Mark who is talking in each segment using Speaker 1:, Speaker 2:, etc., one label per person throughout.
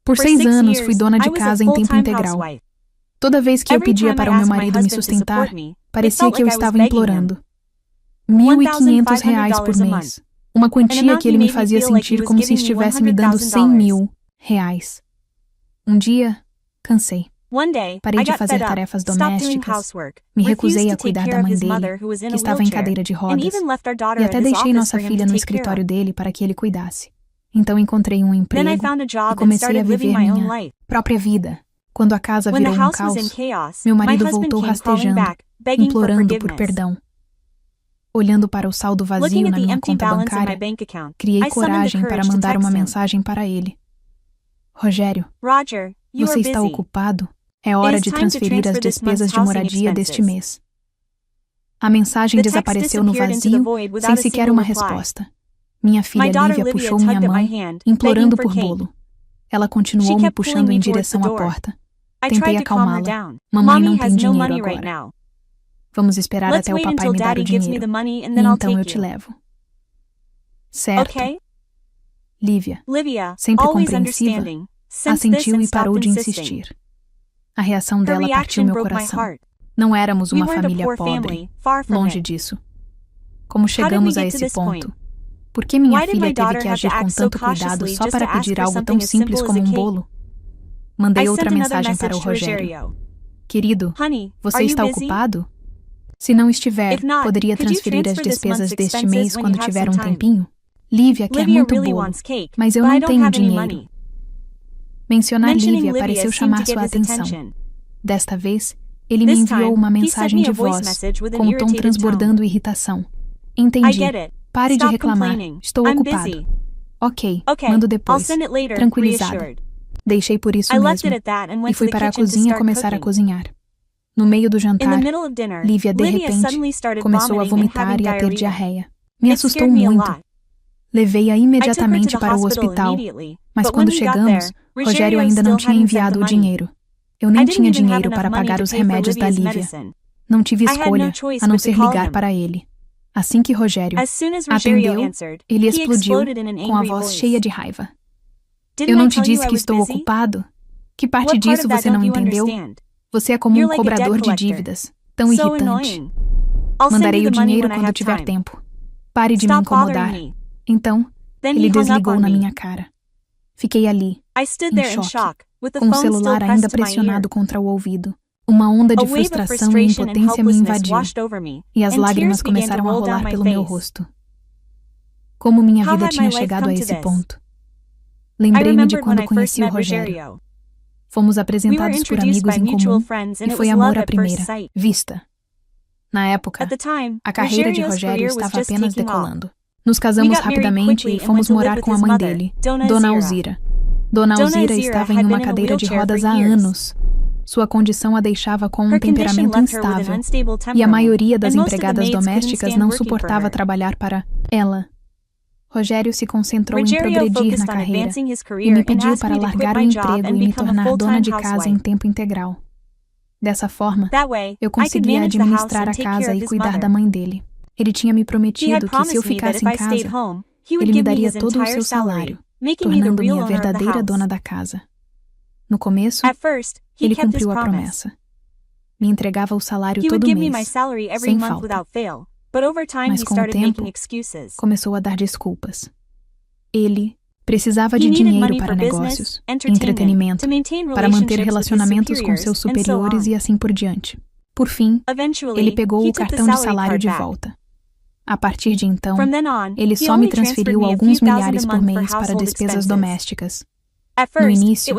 Speaker 1: Por 6 anos, fui dona de casa em tempo integral. Toda vez que eu pedia para o meu marido me sustentar, parecia que eu estava implorando. R$ 1.500 por mês. Uma quantia que ele me fazia sentir como se estivesse me dando R$ 100.000. Um dia, cansei. Parei de fazer tarefas domésticas, me recusei a cuidar da mãe dele, que estava em cadeira de rodas, e até deixei nossa filha no escritório dele para que ele cuidasse. Então encontrei um emprego e comecei a viver minha própria vida. Quando a casa virou um caos, meu marido voltou rastejando, implorando por perdão. Olhando para o saldo vazio na minha conta bancária, criei coragem para mandar uma mensagem para ele. Rogério, você está ocupado? É hora de transferir as despesas de moradia deste mês. A mensagem desapareceu no vazio, sem sequer uma resposta. Minha filha Lívia puxou minha mão, implorando por bolo. Ela continuou me puxando em direção à porta. Tentei acalmá-la. Mamãe não tem dinheiro agora. Vamos esperar até o papai me dar o dinheiro, e então eu te levo. Certo. Lívia, sempre compreensiva, assentiu e parou de insistir. A reação dela partiu meu coração. Não éramos uma família pobre, longe disso. Como chegamos a esse ponto? Por que minha filha teve que agir com tanto cuidado só para pedir algo tão simples como um bolo? Mandei outra mensagem para o Rogério. Querido, você está ocupado? Se não estiver, poderia transferir as despesas deste mês quando tiver um tempinho? Lívia quer muito bolo, mas eu não tenho dinheiro. Mencionar Lívia pareceu chamar sua atenção. Desta vez, ele me enviou uma mensagem de voz, com o tom transbordando irritação. Entendi. Pare de reclamar. Estou ocupado. Ok, mando depois. Tranquilizada. Deixei por isso mesmo, e fui para a cozinha começar a cozinhar. No meio do jantar, Lívia, de repente, começou a vomitar e a ter diarreia. Me assustou muito. Levei-a imediatamente para o hospital, mas quando chegamos, Rogério ainda não tinha enviado o dinheiro. Eu nem tinha dinheiro para pagar os remédios da Lívia. Não tive escolha, a não ser ligar para ele. Assim que Rogério atendeu, ele explodiu, com a voz cheia de raiva. Eu não te disse que estou ocupado? Que parte disso você não entendeu? Você é como um cobrador de dívidas, tão irritante. Mandarei o dinheiro quando tiver tempo. Pare de me incomodar. Então, ele desligou na minha cara. Fiquei ali, em choque, com o celular ainda pressionado contra o ouvido. Uma onda de frustração e impotência me invadiu, e as lágrimas começaram a rolar pelo meu rosto. Como minha vida tinha chegado a esse ponto? Lembrei-me de quando conheci o Rogério. Fomos apresentados por amigos em comum, e foi amor à primeira vista. Na época, a carreira de Rogério estava apenas decolando. Nos casamos rapidamente e fomos morar com a mãe dele, Dona Alzira. Dona Alzira estava em uma cadeira de rodas há anos. Sua condição a deixava com um temperamento instável, e a maioria das empregadas domésticas não suportava trabalhar para ela. Rogério se concentrou em progredir na carreira e me pediu para largar o emprego e me tornar dona de casa em tempo integral. Dessa forma, eu conseguia administrar a casa e cuidar da mãe dele. Ele tinha me prometido que se eu ficasse em casa, ele me daria todo o seu salário, tornando-me a verdadeira dona da casa. No começo, ele cumpriu a promessa. Me entregava o salário todo mês, sem falta. Mas com o tempo, começou a dar desculpas. Ele precisava de dinheiro para negócios, entretenimento, para manter relacionamentos com seus superiores e assim por diante. Por fim, ele pegou o cartão de salário de volta. A partir de então, ele só me transferiu alguns milhares por mês para despesas domésticas. No início,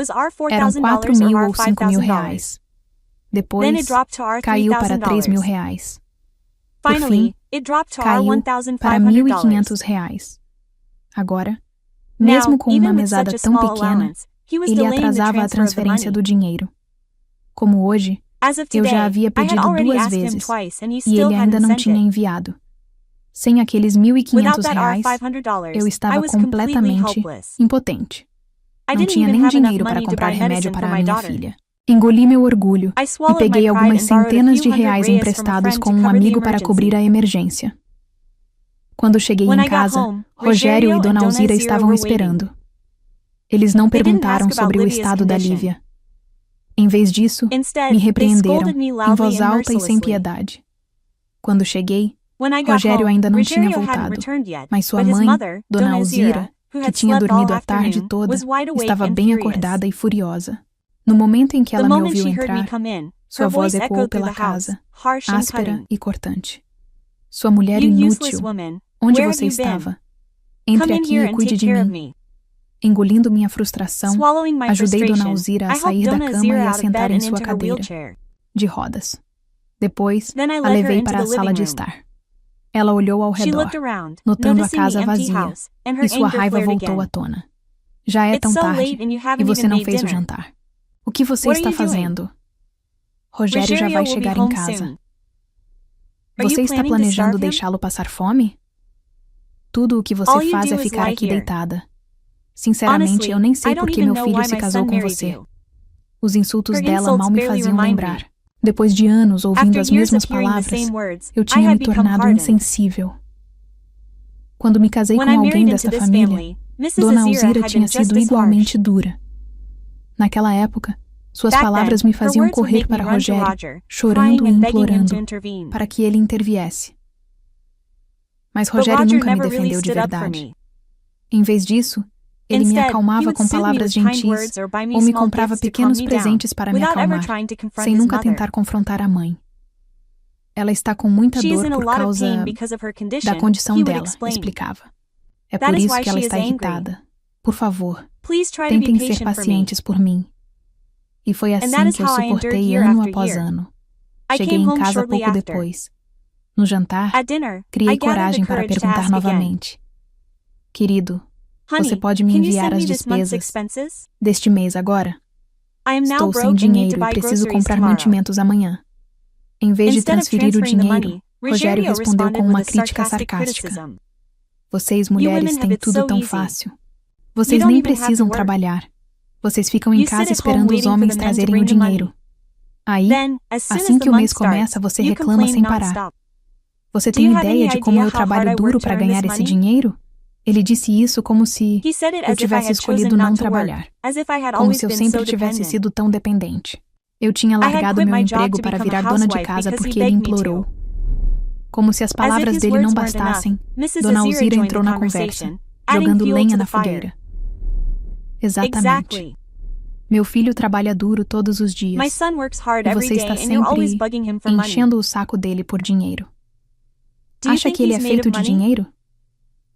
Speaker 1: eram 4 mil ou 5 mil reais. Depois, caiu para 3 mil reais. Por fim, caiu para 1.500 reais. Agora, mesmo com uma mesada tão pequena, ele atrasava a transferência do dinheiro. Como hoje, eu já havia pedido 2 vezes, e ele ainda não tinha enviado. Sem aqueles 1.500 reais, eu estava completamente impotente. Não tinha nem dinheiro para comprar remédio para a minha filha. Engoli meu orgulho e peguei algumas centenas de reais emprestados com um amigo para cobrir a emergência. Quando cheguei em casa, Rogério e Dona Alzira estavam esperando. Eles não perguntaram sobre o estado da Lívia. Em vez disso, me repreenderam, em voz alta e sem piedade. Quando cheguei, Rogério ainda não tinha voltado, mas sua mãe, Dona Alzira, que tinha dormido a tarde toda, estava bem acordada e furiosa. No momento em que ela me ouviu entrar, sua voz ecoou pela casa, áspera e cortante. Sua mulher inútil, onde você estava? Entre aqui e cuide de mim. Engolindo minha frustração, ajudei Dona Alzira a sair da cama e a sentar em sua cadeira, de rodas. Depois, a levei para a sala de estar. Ela olhou ao redor, notando a casa vazia, e sua raiva voltou à tona. Já é tão tarde, e você não fez o jantar. O que você está fazendo? Rogério já vai chegar em casa. Você está planejando deixá-lo passar fome? Tudo o que você faz é ficar aqui deitada. Sinceramente, eu nem sei por que meu filho se casou com você. Os insultos dela mal me faziam lembrar. Depois de anos ouvindo as mesmas palavras, eu tinha me tornado insensível. Quando me casei com alguém desta família, Dona Alzira tinha sido igualmente dura. Naquela época, suas palavras me faziam correr para Rogério, chorando e implorando para que ele interviesse. Mas Rogério nunca me defendeu de verdade. Em vez disso, ele me acalmava com palavras gentis ou me comprava pequenos presentes para me acalmar, sem nunca tentar confrontar a mãe. Ela está com muita dor por causa da condição dela, explicava. É por isso que ela está irritada. Por favor, tentem ser pacientes por mim. E foi assim que eu suportei ano após ano. Cheguei em casa pouco depois. No jantar, criei coragem para perguntar novamente. Querido, você pode me enviar as despesas deste mês agora? Estou sem dinheiro e preciso comprar mantimentos amanhã. Em vez de transferir o dinheiro, Rogério respondeu com uma crítica sarcástica. Vocês, mulheres, têm tudo tão fácil. Vocês nem precisam trabalhar. Vocês ficam em casa esperando os homens trazerem o dinheiro. Aí, assim que o mês começa, você reclama sem parar. Você tem ideia de como eu trabalho duro para ganhar esse dinheiro? Ele disse isso como se eu tivesse escolhido não trabalhar, como se eu sempre tivesse sido tão dependente. Eu tinha largado meu emprego para virar dona de casa porque ele implorou. Como se as palavras dele não bastassem, Dona Alzira entrou na conversa, jogando lenha na fogueira. Exatamente. Meu filho trabalha duro todos os dias, e você está sempre enchendo o saco dele por dinheiro. Acha que ele é feito de dinheiro?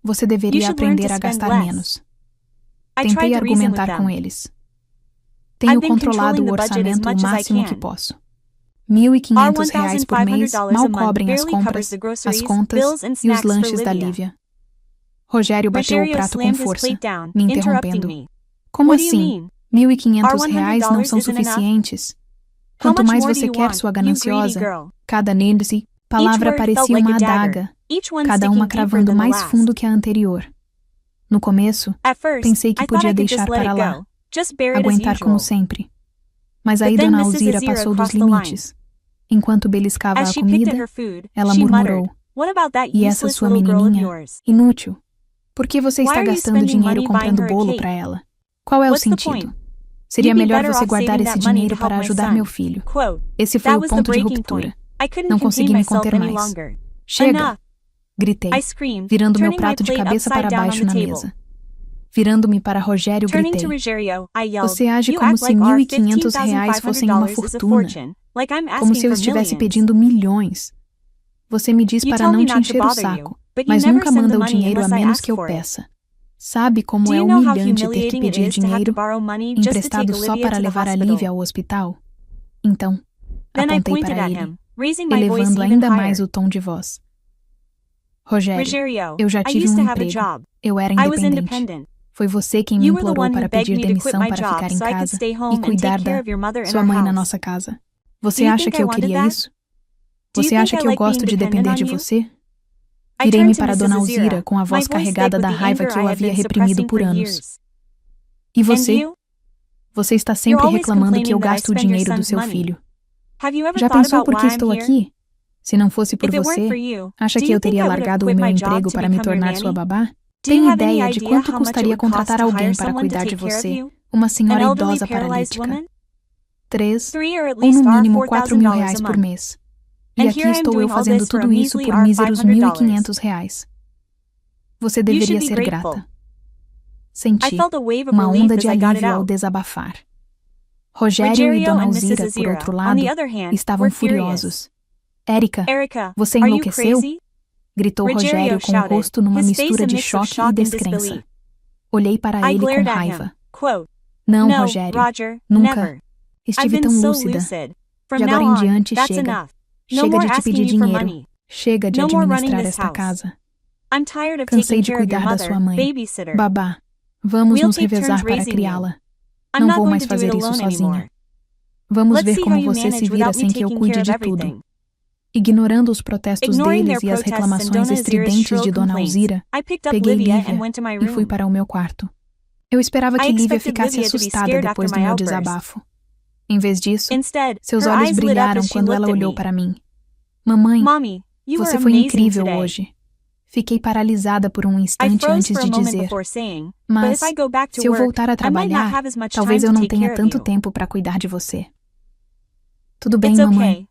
Speaker 1: Você deveria aprender a gastar menos. Tentei argumentar com eles. Tenho controlado o orçamento o máximo que posso. R$ 1.500 por mês mal cobrem as compras, as contas e os lanches da Lívia. Rogério bateu o prato com força, me interrompendo. Como assim? R$ 1.500 não são suficientes? Quanto mais você quer, sua gananciosa? Cada palavra parecia uma adaga, cada uma cravando mais fundo que a anterior. No começo, pensei que podia deixar para lá, aguentar como sempre. Mas aí Dona Alzira passou dos limites. Enquanto beliscava a comida, ela murmurou. E essa sua menininha? Inútil. Por que você está gastando dinheiro comprando bolo para ela? Qual é o sentido? Seria melhor você guardar esse dinheiro para ajudar meu filho. Esse foi o ponto de ruptura. Não consegui me conter mais. Chega! Gritei, virando meu prato de cabeça para baixo na mesa. Virando-me para Rogério, gritei. Você age como se R$ 1.500 fossem uma fortuna. Como se eu estivesse pedindo milhões. Você me diz para não te encher o saco, mas nunca manda o dinheiro a menos que eu peça. Sabe como é humilhante ter que pedir dinheiro emprestado só para levar a Lívia ao hospital? Então, apontei para ele, elevando ainda mais o tom de voz. Rogério, eu já tive um emprego. Eu era independente. Foi você quem me implorou para pedir demissão para ficar em casa e cuidar da sua mãe na nossa casa. Você acha que eu queria isso? Você acha que eu gosto de depender de você? Virei-me para Dona Alzira com a voz carregada da raiva que eu havia reprimido por anos. E você? Você está sempre reclamando que eu gasto o dinheiro do seu filho. Já pensou por que estou aqui? Se não fosse por você, acha que eu teria largado o meu emprego para me tornar sua babá? Tem ideia de quanto custaria contratar alguém para cuidar de você? Uma senhora idosa paralítica. 3, ou no mínimo 4 mil reais por mês. E aqui estou eu fazendo tudo isso por míseros R$1.500. Você deveria ser grata. Senti uma onda de alívio ao desabafar. Rogério e Dona Alzira, por outro lado, estavam furiosos. Erica, você enlouqueceu? Gritou Rogério com o rosto numa mistura de choque e descrença. Olhei para ele com raiva. Não, Rogério, nunca. Estive tão lúcida. De agora em diante, chega. Chega de te pedir dinheiro. Chega de administrar esta casa. Cansei de cuidar da sua mãe. Babá, vamos nos revezar para criá-la. Não vou mais fazer isso sozinha. Vamos ver como você se vira sem que eu cuide de tudo. Ignorando os protestos deles e as reclamações estridentes de Dona Alzira, peguei Lívia e fui para o meu quarto. Eu esperava que Lívia ficasse assustada depois do meu desabafo. Em vez disso, seus olhos brilharam quando ela olhou para mim. Mamãe, você foi incrível hoje. Fiquei paralisada por um instante antes de dizer, mas se eu voltar a trabalhar, talvez eu não tenha tanto tempo para cuidar de você. Tudo bem, mamãe,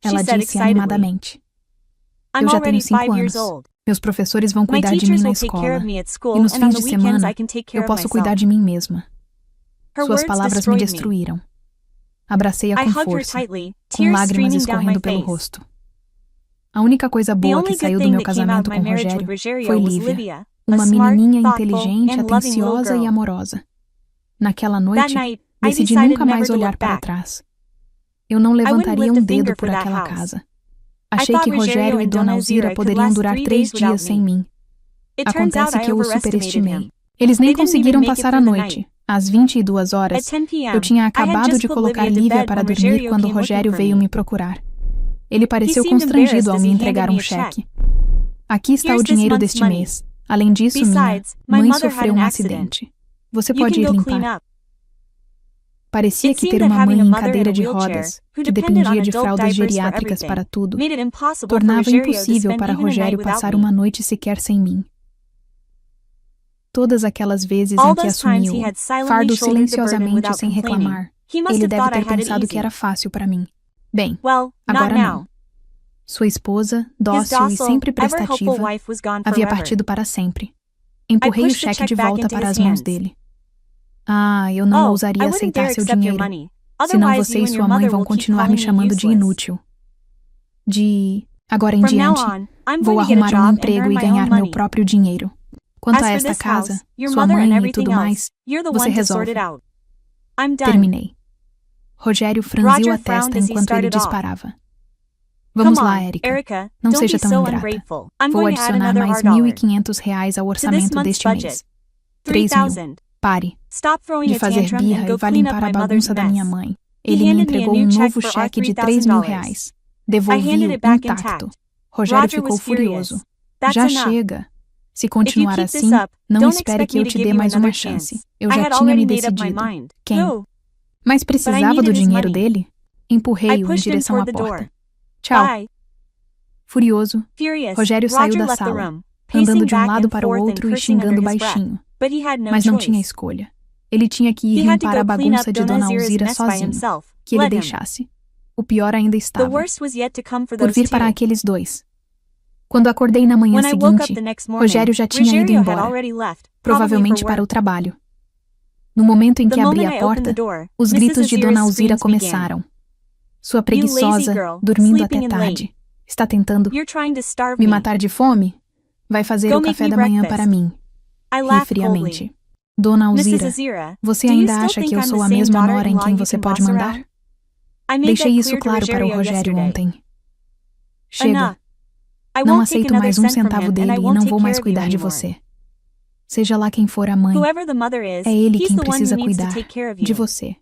Speaker 1: ela disse animadamente. Eu já tenho 5 anos. Meus professores vão cuidar de mim na escola. E nos fins de semana, eu posso cuidar de mim mesma. Suas palavras me destruíram. Abracei-a com força, com lágrimas escorrendo pelo rosto. A única coisa boa que saiu do meu casamento com Rogério foi Lívia, uma menininha inteligente, atenciosa e amorosa. Naquela noite, decidi nunca mais olhar para trás. Eu não levantaria um dedo por aquela casa. Achei que Rogério e Dona Alzira poderiam durar 3 dias sem mim. Acontece que eu os superestimei. Eles nem conseguiram passar a noite. Às 22 horas, eu tinha acabado de colocar Lívia para dormir quando Rogério veio me procurar. Ele pareceu constrangido ao me entregar um cheque. Aqui está o dinheiro deste mês. Além disso, minha mãe sofreu um acidente. Você pode ir limpar. Parecia que ter uma mãe em cadeira de rodas, que dependia de fraldas geriátricas para tudo, tornava impossível para Rogério passar uma noite sequer sem mim. Todas aquelas vezes em que assumiu fardo silenciosamente sem reclamar, ele deve ter pensado que era fácil para mim. Bem, agora não. Sua esposa, dócil e sempre prestativa, havia partido para sempre. Empurrei o cheque de volta para as mãos dele. Eu não ousaria aceitar seu dinheiro, senão você e sua mãe vão continuar me chamando de inútil. Agora em diante, vou arrumar um emprego e ganhar meu próprio dinheiro. Quanto a esta casa, sua mãe e tudo mais, você resolve. Terminei. Rogério franziu a testa enquanto ele disparava. Vamos lá, Erica. Não seja tão ingrata. Vou adicionar mais R$1.500 ao orçamento deste mês. 3.000. Pare de fazer birra e vá limpar a bagunça da minha mãe. Ele me entregou um novo cheque de R$3.000. Devolvi-o intacto. Rogério ficou furioso. Já chega. Se continuar assim, não espere que eu te dê mais uma chance. Eu já tinha me decidido. Quem? Mas precisava do dinheiro dele? Empurrei-o em direção à porta. Tchau. Furioso, Rogério saiu da sala, andando de um lado para o outro e xingando baixinho. Mas não tinha escolha. Ele tinha que ir limpar a bagunça de Dona Alzira sozinho. Que ele deixasse. O pior ainda estava por vir para aqueles dois. Quando acordei na manhã seguinte, Rogério já tinha ido embora, provavelmente para o trabalho. No momento em que abri a porta, os gritos de Dona Alzira começaram. Sua preguiçosa, dormindo até tarde, está tentando me matar de fome? Vai fazer o café da manhã para mim. Ri friamente. Dona Alzira, você ainda acha que eu sou a mesma nora em quem você pode mandar? Deixei isso claro para o Rogério ontem. Chega. Não aceito mais um centavo dele e não vou mais cuidar de você. Seja lá quem for a mãe, é ele quem precisa cuidar de você.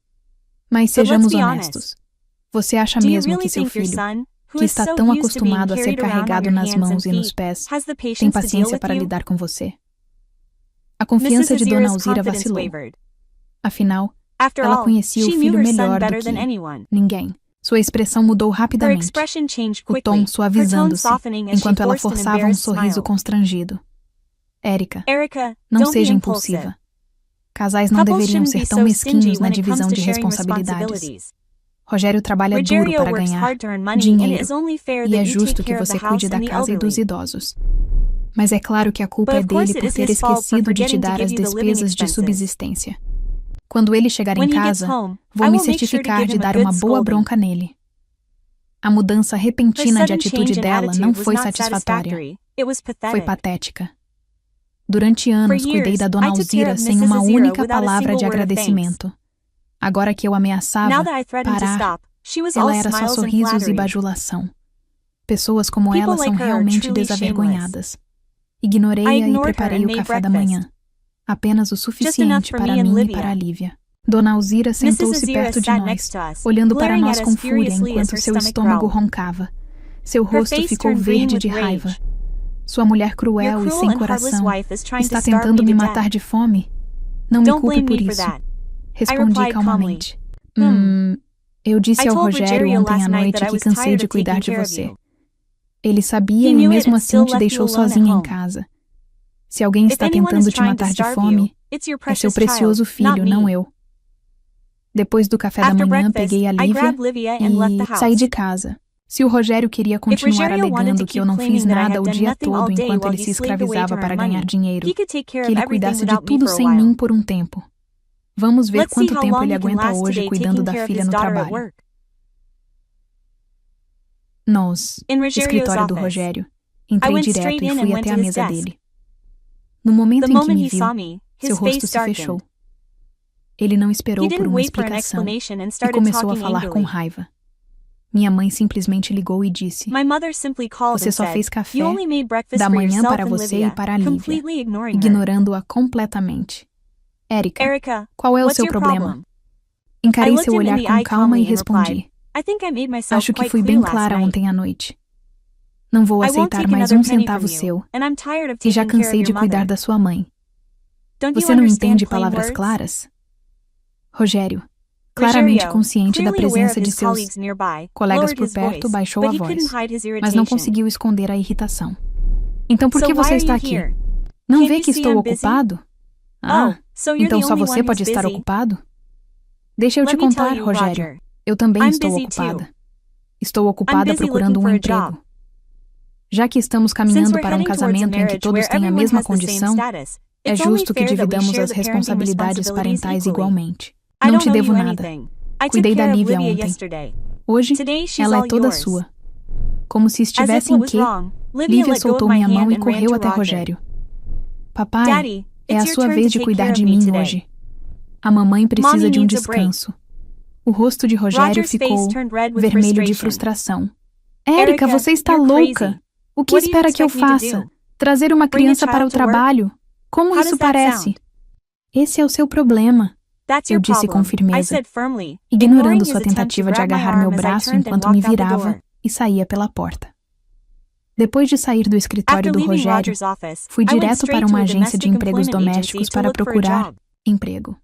Speaker 1: Mas sejamos honestos. Você acha mesmo que seu filho, que está tão acostumado a ser carregado nas mãos e nos pés, tem paciência para lidar com você? A confiança de Dona Alzira vacilou. Afinal, ela conhecia o filho melhor do que ninguém. Sua expressão mudou rapidamente, o tom suavizando-se, enquanto ela forçava um sorriso constrangido. Erica, não seja impulsiva. Casais não deveriam ser tão mesquinhos na divisão de responsabilidades. Rogério trabalha duro para ganhar dinheiro e é justo que você cuide da casa e dos idosos. Mas é claro que a culpa é dele por ter esquecido de te dar as despesas de subsistência. Quando ele chegar em casa, vou me certificar de dar uma boa bronca nele. A mudança repentina de atitude dela não foi satisfatória. Foi patética. Durante anos, cuidei da Dona Alzira sem uma única palavra de agradecimento. Agora que eu ameaçava parar, ela era só sorrisos e bajulação. Pessoas como ela são realmente desavergonhadas. Ignorei-a e preparei o café da manhã. Apenas o suficiente para mim e para a Lívia. Dona Alzira sentou-se perto de nós, olhando para nós com fúria enquanto seu estômago roncava. Seu rosto ficou verde de raiva. Sua mulher cruel e sem coração está tentando me matar de fome? Não me culpe por isso. Respondi calmamente. Eu disse ao Rogério ontem à noite que cansei de cuidar de você. Ele sabia e mesmo assim te deixou sozinha em casa. Se alguém está tentando te matar de fome, é seu precioso filho, não eu. Depois do café da manhã, peguei a Lívia e saí de casa. Se o Rogério queria continuar alegando que eu não fiz nada o dia todo enquanto ele se escravizava para ganhar dinheiro, que ele cuidasse de tudo sem mim por um tempo. Vamos ver quanto tempo ele aguenta hoje cuidando da filha no trabalho. Escritório do Rogério. Entrei direto e fui até a mesa dele. No momento em que me viu, seu rosto se fechou. Ele não esperou por uma explicação e começou a falar com raiva. Minha mãe simplesmente ligou e disse: "Você só fez café da manhã para você e para a Lívia", ignorando-a completamente. Erica, qual é o seu problema? Encarei seu olhar com calma e respondi: "Acho que fui bem clara ontem à noite. Não vou aceitar mais um centavo seu, e já cansei de cuidar da sua mãe. Você não entende palavras claras?" Rogério, claramente consciente da presença de seus colegas por perto, baixou a voz, mas não conseguiu esconder a irritação. "Então por que você está aqui? Não vê que estou ocupado?" Então só você pode estar ocupado? Deixa eu te contar, Rogério. Eu também estou ocupada. Estou ocupada procurando um emprego. Já que estamos caminhando para um casamento em que todos têm a mesma condição, é justo que dividamos as responsabilidades parentais igualmente. Não te devo nada. Cuidei da Lívia ontem. Hoje, ela é toda sua. Como se estivesse em quê? Lívia soltou minha mão e correu até Rogério. "Papai, é a sua vez de cuidar de mim hoje. A mamãe precisa de um descanso." O rosto de Rogério ficou vermelho de frustração. "Erica, você está louca! O que espera que eu faça? Trazer uma criança para o trabalho? Como isso parece?" "Esse é o seu problema", eu disse com firmeza, ignorando sua tentativa de agarrar meu braço enquanto me virava e saía pela porta. Depois de sair do escritório do Rogério, fui direto para uma agência de empregos domésticos para procurar emprego.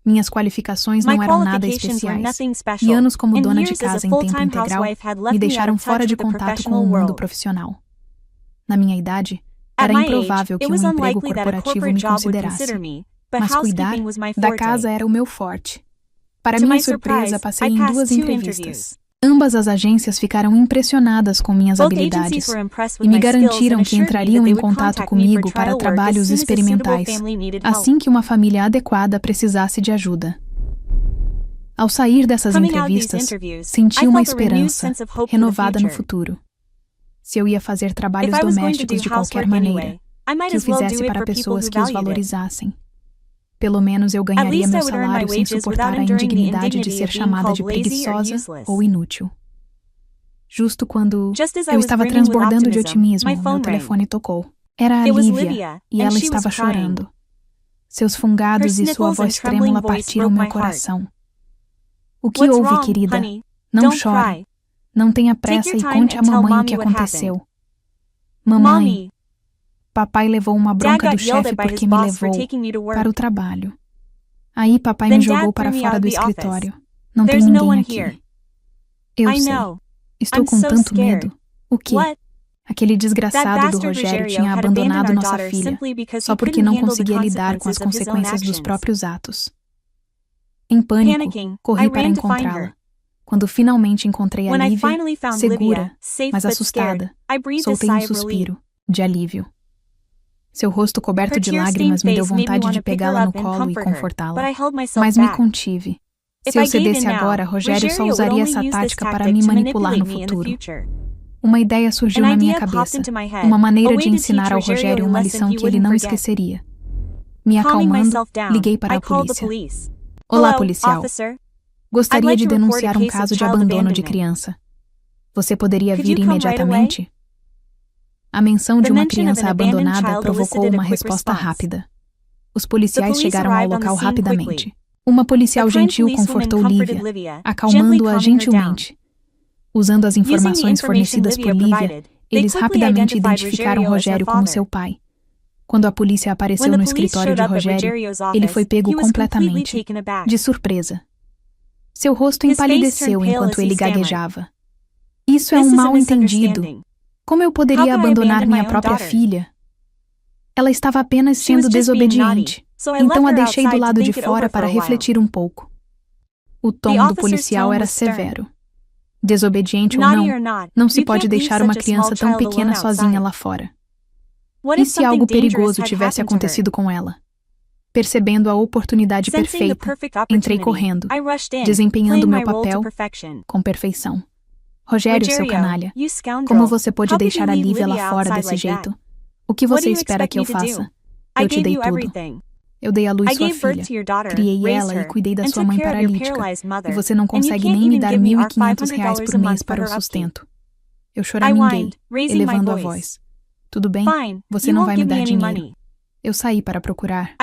Speaker 1: Minhas qualificações não eram nada especiais, e anos como dona de casa em tempo integral me deixaram fora de contato com o mundo profissional. Na minha idade, era improvável que um emprego corporativo me considerasse, mas cuidar da casa era o meu forte. Para minha surpresa, passei em 2 entrevistas. Ambas as agências ficaram impressionadas com minhas habilidades e me garantiram que entrariam em contato comigo para trabalhos experimentais, assim que uma família adequada precisasse de ajuda. Ao sair dessas entrevistas, senti uma esperança renovada no futuro. Se eu ia fazer trabalhos domésticos de qualquer maneira, que o fizesse para pessoas que os valorizassem. Pelo menos eu ganharia meu salário sem suportar a indignidade de ser chamada de preguiçosa ou inútil. Justo quando eu estava transbordando de otimismo, meu telefone tocou. Era a Lívia, e ela estava chorando. Seus fungados e sua voz trêmula partiram meu coração. "O que houve, querida? Não chore. Não tenha pressa e conte à mamãe o que aconteceu." "Mamãe, papai levou uma bronca do chefe porque me levou para o trabalho. Aí papai me jogou para fora do escritório. Não tem ninguém aqui." "Eu sei. Estou com tanto medo." "O quê?" Aquele desgraçado do Rogério tinha abandonado nossa filha, só porque não conseguia lidar com as consequências dos próprios atos. Em pânico, corri para encontrá-la. Quando finalmente encontrei a Lívia, segura, mas assustada, soltei um suspiro de alívio. Seu rosto coberto de lágrimas me deu vontade de pegá-la no colo e confortá-la, mas me contive. Se eu cedesse agora, Rogério só usaria essa tática para me manipular no futuro. Uma ideia surgiu na minha cabeça, uma maneira de ensinar ao Rogério uma lição que ele não esqueceria. Me acalmando, liguei para a polícia. Olá, policial. Gostaria de denunciar um caso de abandono de criança. Você poderia vir imediatamente? A menção de uma criança abandonada provocou uma resposta rápida. Os policiais chegaram ao local rapidamente. Uma policial gentil confortou Lívia, acalmando-a gentilmente. Usando as informações fornecidas por Lívia, eles rapidamente identificaram Rogério como seu pai. Quando a polícia apareceu no escritório de Rogério, ele foi pego completamente, de surpresa. Seu rosto empalideceu enquanto ele gaguejava. Isso é um mal-entendido. Como eu poderia abandonar minha própria filha? Ela estava apenas sendo desobediente, então a deixei do lado de fora para refletir um pouco. O tom do policial era severo. Desobediente ou não se pode deixar uma criança tão pequena sozinha lá fora. E se algo perigoso tivesse acontecido com ela? Percebendo a oportunidade perfeita, entrei correndo, desempenhando meu papel com perfeição. Rogério, seu canalha, como você pôde deixar a Lívia lá fora desse jeito? O que você espera que eu faça? Eu te dei tudo. Eu dei à luz sua filha, criei ela e cuidei da sua mãe paralítica, e você não consegue nem me dar R$1.500 por mês para o sustento. Eu choraminguei, elevando a voz. Tudo bem, você não vai me dar dinheiro. Eu saí para procurar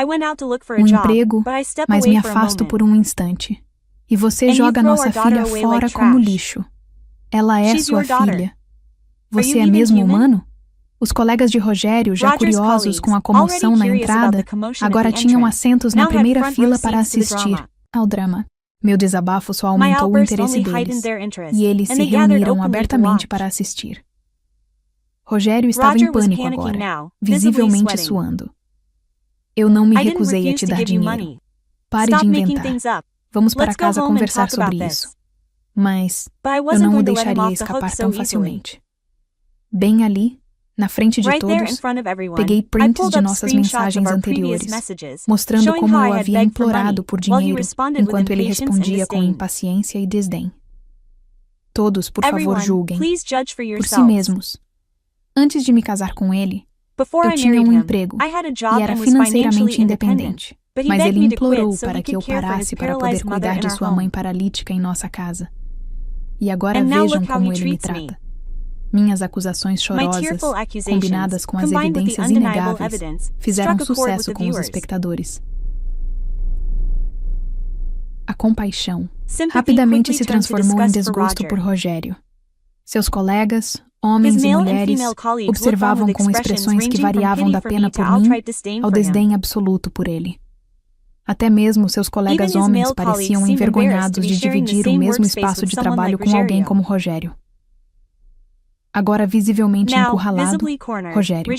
Speaker 1: um emprego, mas me afasto por um instante. E você joga nossa filha fora como lixo. Ela é sua filha. Você é mesmo humano? Os colegas de Rogério, já curiosos com a comoção na entrada, agora tinham assentos na primeira fila para assistir ao drama. Meu desabafo só aumentou o interesse deles, e eles se reuniram abertamente para assistir. Rogério estava em pânico agora, visivelmente suando. Eu não me recusei a te dar dinheiro. Pare de inventar. Vamos para casa conversar sobre isso. Mas eu não o deixaria escapar tão facilmente. Bem ali, na frente de todos, peguei prints de nossas mensagens anteriores, mostrando como eu havia implorado por dinheiro, enquanto ele respondia com impaciência e desdém. Todos, por favor, julguem, por si mesmos. Antes de me casar com ele, eu tinha um emprego e era financeiramente independente, mas ele implorou para que eu parasse para poder cuidar de sua mãe paralítica em nossa casa. E agora vejam como ele me trata. Minhas acusações chorosas, combinadas com as evidências inegáveis, fizeram sucesso com os espectadores. A compaixão rapidamente se transformou em desgosto por Rogério. Seus colegas, homens e mulheres, observavam com expressões que variavam da pena por mim ao desdém absoluto por ele. Até mesmo seus colegas homens pareciam envergonhados de dividir o mesmo espaço de trabalho com alguém como Rogério. Agora visivelmente encurralado, Rogério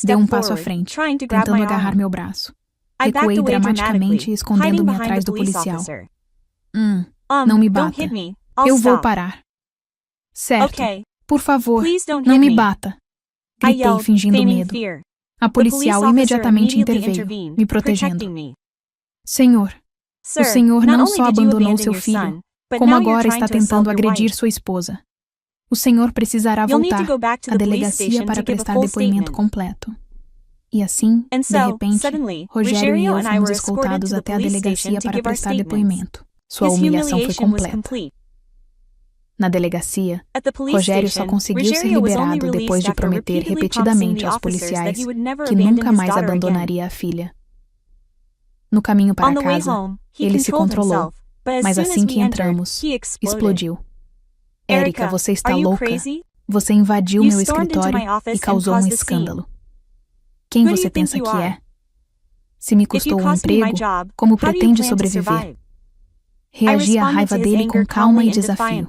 Speaker 1: deu um passo à frente, tentando agarrar meu braço. Recuei dramaticamente, escondendo-me atrás do policial. Não me bata. Eu vou parar. Certo. Por favor, não me bata. Gritei, fingindo medo. A policial imediatamente interveio, me protegendo. Senhor, o senhor não só abandonou seu filho, como agora está tentando agredir sua esposa. O senhor precisará voltar à delegacia para prestar depoimento completo. E assim, de repente, Rogério e eu fomos escoltados até a delegacia para prestar depoimento. Sua humilhação foi completa. Na delegacia, Rogério só conseguiu ser liberado depois de prometer repetidamente aos policiais que nunca mais abandonaria a filha. No caminho para casa, ele se controlou, mas assim que entramos, explodiu. Érica, você está louca? Você invadiu meu escritório e causou um escândalo. Quem você pensa que é? Se me custou um emprego, como pretende sobreviver? Reagi à raiva dele com calma e desafio.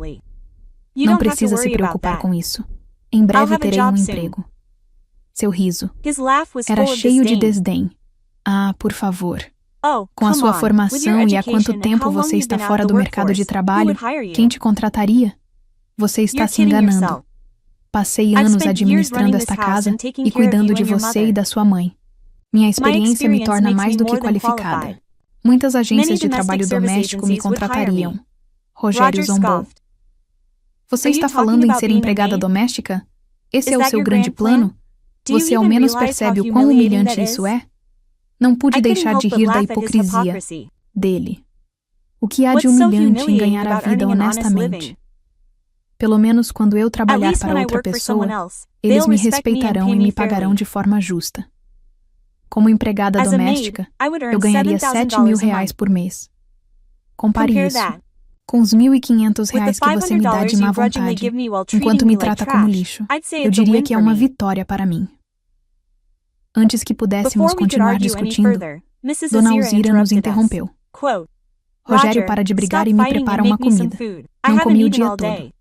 Speaker 1: Não precisa se preocupar com isso. Em breve terei um emprego. Seu riso era cheio de desdém. Ah, por favor. Com a sua formação e há quanto tempo você está fora do mercado de trabalho, quem te contrataria? Você está se enganando. Passei anos administrando esta casa e cuidando de você e da sua mãe. Minha experiência me torna mais do que qualificada. Muitas agências de trabalho doméstico me contratariam. Rogério zombou. Você está falando em ser empregada doméstica? Esse é o seu grande plano? Você ao menos percebe o quão humilhante isso é? Não pude deixar de rir da hipocrisia dele. O que há de humilhante em ganhar a vida honestamente? Pelo menos quando eu trabalhar para outra pessoa, eles me respeitarão e me pagarão de forma justa. Como empregada doméstica, eu ganharia R$7.000 por mês. Compare isso com os R$1.500 que você me dá de má vontade, enquanto me trata como lixo. Eu diria que é uma vitória para mim. Antes que pudéssemos continuar discutindo, Dona Alzira nos interrompeu. Rogério para de brigar e me prepara uma comida. Não comi o dia todo.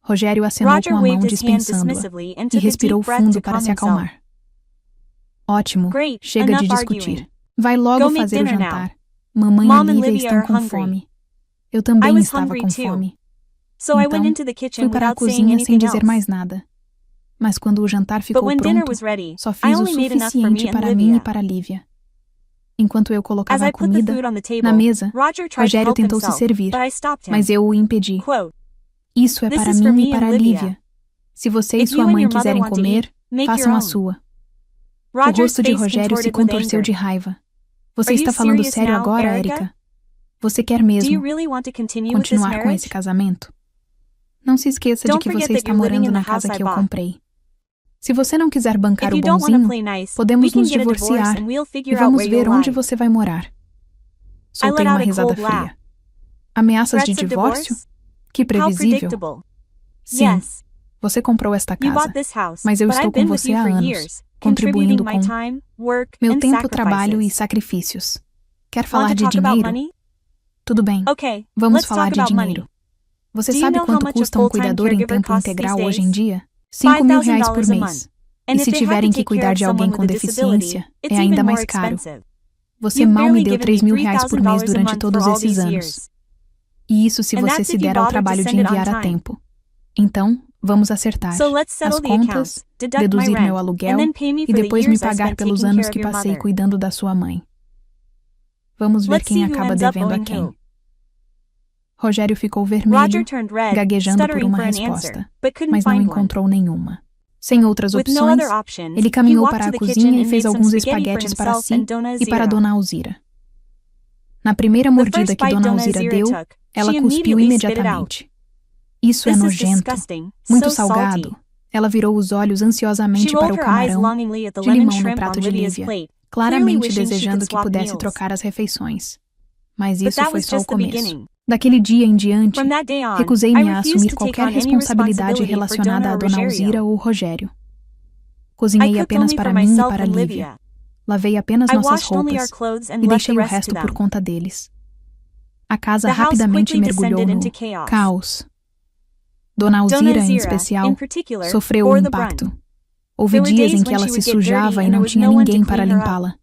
Speaker 1: Rogério acenou com a mão dispensando-a e respirou fundo para se acalmar. Ótimo, chega de discutir. Vai logo fazer o jantar. Mamãe e Lívia estão com fome. Eu também estava com fome. Então, fui para a cozinha sem dizer mais nada. Mas quando o jantar ficou pronto, só fiz o suficiente para mim e para Lívia. Enquanto eu colocava a comida na mesa, Rogério tentou se servir, mas eu o impedi. Isso é para mim e para Lívia. Se você e sua mãe quiserem comer, façam a sua. O rosto de Rogério se contorceu de raiva. Você está falando sério agora, Erica? Você quer mesmo continuar com esse casamento? Não se esqueça de que você está morando na casa que eu comprei. Se você não quiser bancar o bonzinho, podemos nos divorciar e vamos ver onde você vai morar. Soltei uma risada fria. Ameaças de divórcio? Que previsível. Sim, você comprou esta casa, mas eu estou com você há anos, contribuindo com meu tempo, trabalho e sacrifícios. Quer falar de dinheiro? Tudo bem, vamos falar de dinheiro. Você sabe quanto custa um cuidador em tempo integral hoje em dia? R$5.000 por mês. E se tiverem que cuidar de alguém com deficiência, é ainda mais caro. Você mal me deu R$3.000 por mês durante todos esses anos. E isso se você se der ao trabalho de enviar a tempo. Então, vamos acertar as contas, deduzir meu aluguel e depois me pagar pelos anos que passei cuidando da sua mãe. Vamos ver quem acaba devendo a quem. Rogério ficou vermelho, gaguejando por uma resposta, mas não encontrou nenhuma. Sem outras opções, ele caminhou para a cozinha e fez alguns espaguetes para si e para Dona Alzira. Na primeira mordida que Dona Alzira deu, ela cuspiu imediatamente. Isso é nojento, muito salgado. Ela virou os olhos ansiosamente para o camarão de limão no prato de Lívia, claramente desejando que pudesse trocar as refeições. Mas isso foi só o começo. Daquele dia em diante, recusei-me a assumir qualquer responsabilidade relacionada a Dona Alzira ou Rogério. Cozinhei apenas para mim e para Lívia. Lavei apenas nossas roupas e deixei o resto por conta deles. A casa rapidamente mergulhou no caos. Dona Alzira, em especial, sofreu o impacto. Houve dias em que ela se sujava e não tinha ninguém para limpá-la.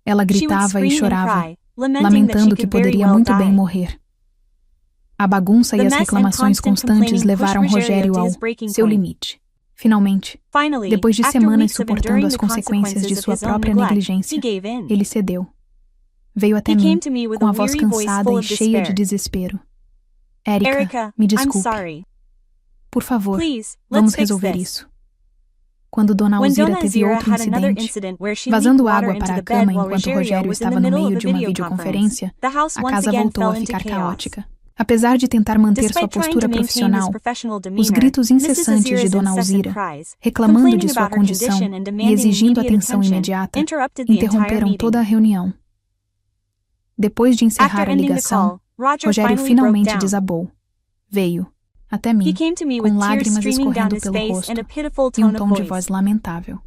Speaker 1: Ela gritava e chorava, lamentando que poderia muito bem morrer. A bagunça e as reclamações constantes levaram Rogério ao seu limite. Finalmente, depois de semanas suportando as consequências de sua própria negligência, ele cedeu. Veio até mim, com a voz cansada e cheia de desespero. Erica, me desculpe. Por favor, vamos resolver isso. Quando Dona Alzira teve outro incidente, vazando água para a cama enquanto Rogério estava no meio de uma videoconferência, a casa voltou a ficar caótica. Apesar de tentar manter sua postura profissional, os gritos incessantes de Dona Alzira, reclamando de sua condição e exigindo atenção imediata, interromperam toda a reunião. Depois de encerrar a ligação, Rogério finalmente desabou. Veio até mim, com lágrimas escorrendo pelo rosto e um tom de voz lamentável.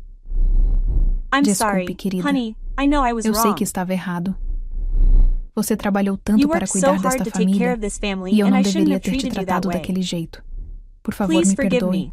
Speaker 1: Desculpe, querida. Eu sei que estava errado. Você trabalhou tanto para cuidar desta família e eu não deveria ter te tratado daquele jeito. Por favor, me perdoe.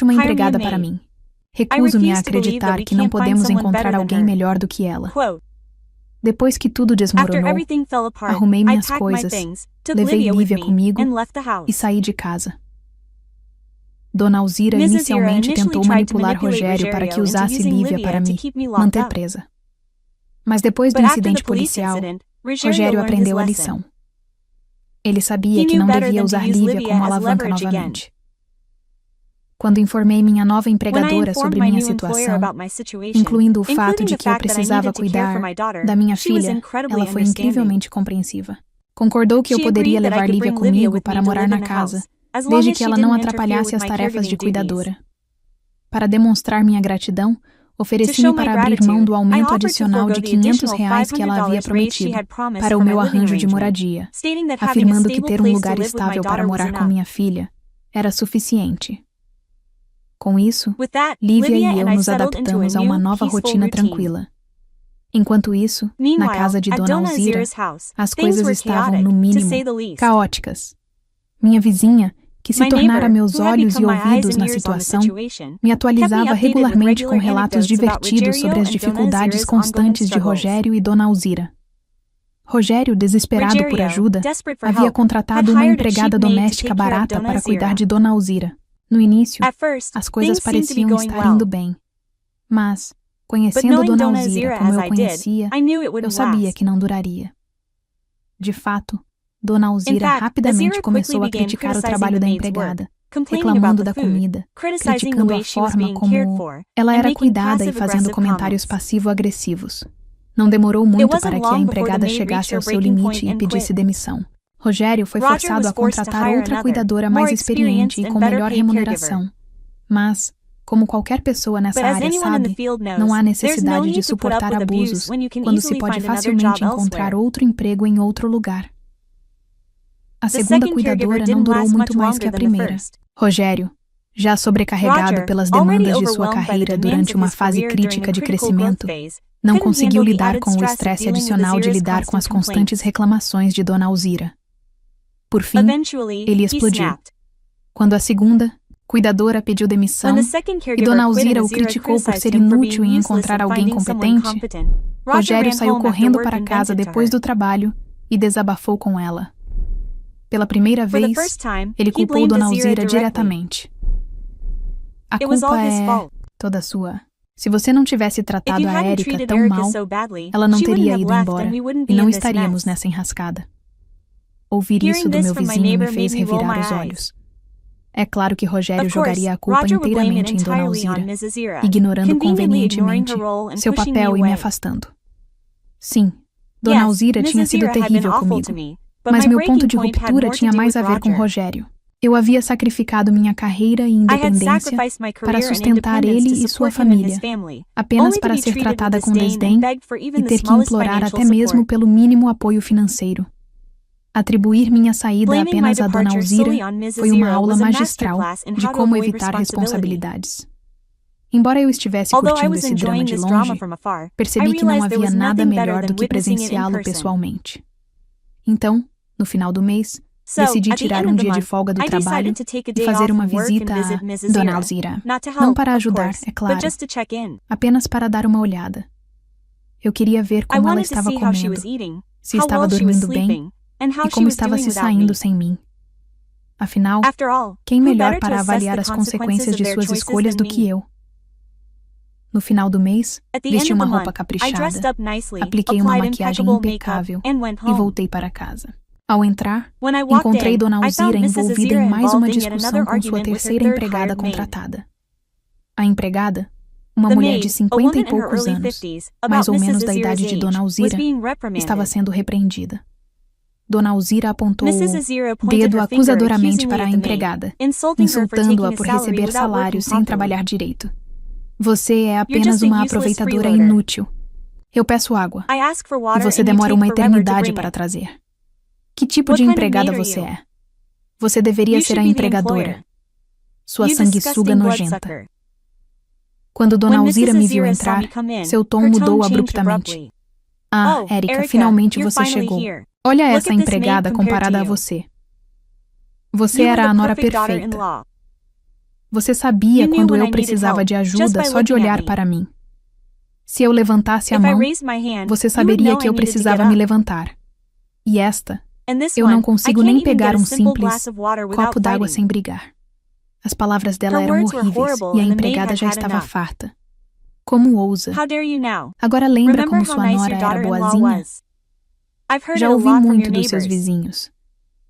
Speaker 1: Contrate uma empregada para mim. Recuso-me a acreditar que não podemos encontrar alguém melhor do que ela. Depois que tudo desmoronou, arrumei minhas coisas, levei Lívia comigo e saí de casa. Dona Alzira inicialmente tentou manipular Rogério para que usasse Lívia para me manter presa. Mas depois do incidente policial, Rogério aprendeu a lição. Ele sabia que não devia usar Lívia como alavanca novamente. Quando informei minha nova empregadora sobre minha situação, incluindo o fato de que eu precisava cuidar da minha filha, ela foi incrivelmente compreensiva. Concordou que eu poderia levar Lívia comigo para morar na casa, desde que ela não atrapalhasse as tarefas de cuidadora. Para demonstrar minha gratidão, ofereci-me para abrir mão do aumento adicional de R$500 que ela havia prometido para o meu arranjo de moradia, afirmando que ter um lugar estável para morar com minha filha era suficiente. Com isso, Lívia e eu nos adaptamos a uma nova rotina tranquila. Enquanto isso, na casa de Dona Alzira, as coisas estavam, no mínimo, caóticas. Minha vizinha, que se tornara meus olhos e ouvidos na situação, me atualizava regularmente com relatos divertidos sobre as dificuldades constantes de Rogério e Dona Alzira. Rogério, desesperado por ajuda, havia contratado uma empregada doméstica barata para cuidar de Dona Alzira. No início, as coisas pareciam estar indo bem. Mas, conhecendo Dona Alzira como eu conhecia, eu sabia que não duraria. De fato, Dona Alzira rapidamente começou a criticar o trabalho da empregada, reclamando da comida, criticando a forma como ela era cuidada e fazendo comentários passivo-agressivos. Não demorou muito para que a empregada chegasse ao seu limite e pedisse demissão. Rogério foi forçado a contratar outra cuidadora mais experiente e com melhor remuneração. Mas, como qualquer pessoa nessa área sabe, não há necessidade de suportar abusos quando se pode facilmente encontrar outro emprego em outro lugar. A segunda cuidadora não durou muito mais que a primeira. Rogério, já sobrecarregado pelas demandas de sua carreira durante uma fase crítica de crescimento, não conseguiu lidar com o estresse adicional de lidar com as constantes reclamações de Dona Alzira. Por fim, ele explodiu. Quando a segunda cuidadora pediu demissão e Dona Alzira o criticou por ser inútil em encontrar alguém competente, Rogério saiu correndo para casa depois do trabalho e desabafou com ela. Pela primeira vez, ele culpou Dona Alzira diretamente. A culpa é toda sua. Se você não tivesse tratado a Érica tão mal, ela não teria ido embora e não estaríamos nessa enrascada. Ouvir isso do meu vizinho me fez revirar os olhos. É claro que Rogério jogaria a culpa inteiramente em Dona Alzira, ignorando convenientemente seu papel e me afastando. Sim, Dona Alzira tinha sido terrível comigo, mas meu ponto de ruptura tinha mais a ver com Rogério. Eu havia sacrificado minha carreira e independência para sustentar ele e sua família, apenas para ser tratada com desdém e ter que implorar até mesmo pelo mínimo apoio financeiro. Atribuir minha saída apenas a Dona Alzira foi uma aula magistral de como evitar responsabilidades. Embora eu estivesse curtindo esse drama de longe, percebi que não havia nada melhor do que presenciá-lo pessoalmente. Então, no final do mês, decidi tirar um dia de folga do trabalho e fazer uma visita a Dona Alzira. Não para ajudar, é claro, apenas para dar uma olhada. Eu queria ver como ela estava comendo, se estava dormindo bem e como estava se saindo sem mim. Afinal, quem melhor para avaliar as consequências de suas escolhas do que eu? No final do mês, vesti uma roupa caprichada, apliquei uma maquiagem impecável e voltei para casa. Ao entrar, encontrei Dona Alzira envolvida em mais uma discussão com sua terceira empregada contratada. A empregada, uma mulher de 50 e poucos anos, mais ou menos da idade de Dona Alzira, estava sendo repreendida. Dona Alzira apontou o dedo acusadoramente para a empregada, insultando-a por receber salário sem trabalhar direito. Você é apenas uma aproveitadora inútil. Eu peço água, e você demora uma eternidade para trazer. Que tipo de empregada você é? Você deveria ser a empregadora. Sua sanguessuga nojenta. Quando Dona Alzira me viu entrar, seu tom mudou abruptamente. Ah, Érica, finalmente você chegou. Olha essa empregada comparada a você. Você era a nora perfeita. Você sabia quando eu precisava de ajuda só de olhar para mim. Se eu levantasse a mão, você saberia que eu precisava me levantar. E esta, eu não consigo nem pegar um simples copo d'água sem brigar. As palavras dela eram horríveis e a empregada já estava farta. Como ousa? Agora lembra como sua nora era boazinha? Já ouvi muito dos seus vizinhos.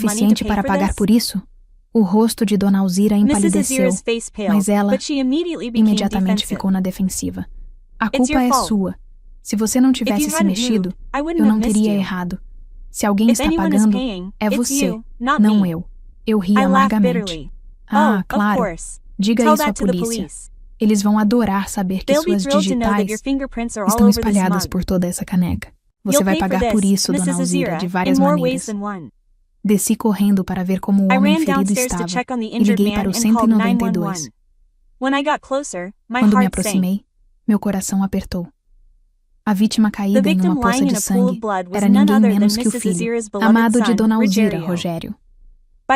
Speaker 1: suficiente para pagar por isso? O rosto de Dona Alzira empalideceu, mas ela imediatamente ficou na defensiva. A culpa é sua. Se você não tivesse se mexido, eu não teria errado. Se alguém está pagando, é você, não eu. Eu ri amargamente. Ah, claro. Diga isso à polícia. Eles vão adorar saber que suas digitais estão espalhadas por toda essa caneca. Você vai pagar por isso, Dona Alzira, de várias maneiras. Desci correndo para ver como o homem ferido estava e liguei para o 192. Quando me aproximei, meu coração apertou. A vítima caída em uma poça de sangue era ninguém menos que o filho, amado de Dona Alzira, Rogério.